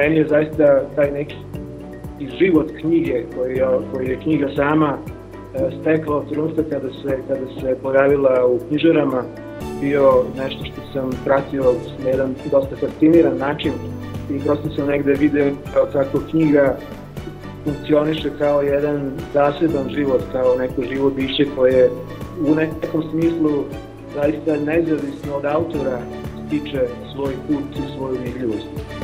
meni je zaista taj neki život knjige koji je knjiga sama stekla od trenutka kada se pojavila u knjižarama bio nešto što sam pratio na jedan dosta fasciniran način i prosto sam negde video kako knjiga funkcioniše kao jedan zaseban život, kao neko živo biće koje u nekom smislu zaista nezavisno od autora stiče svoj put i svoju vidljivost.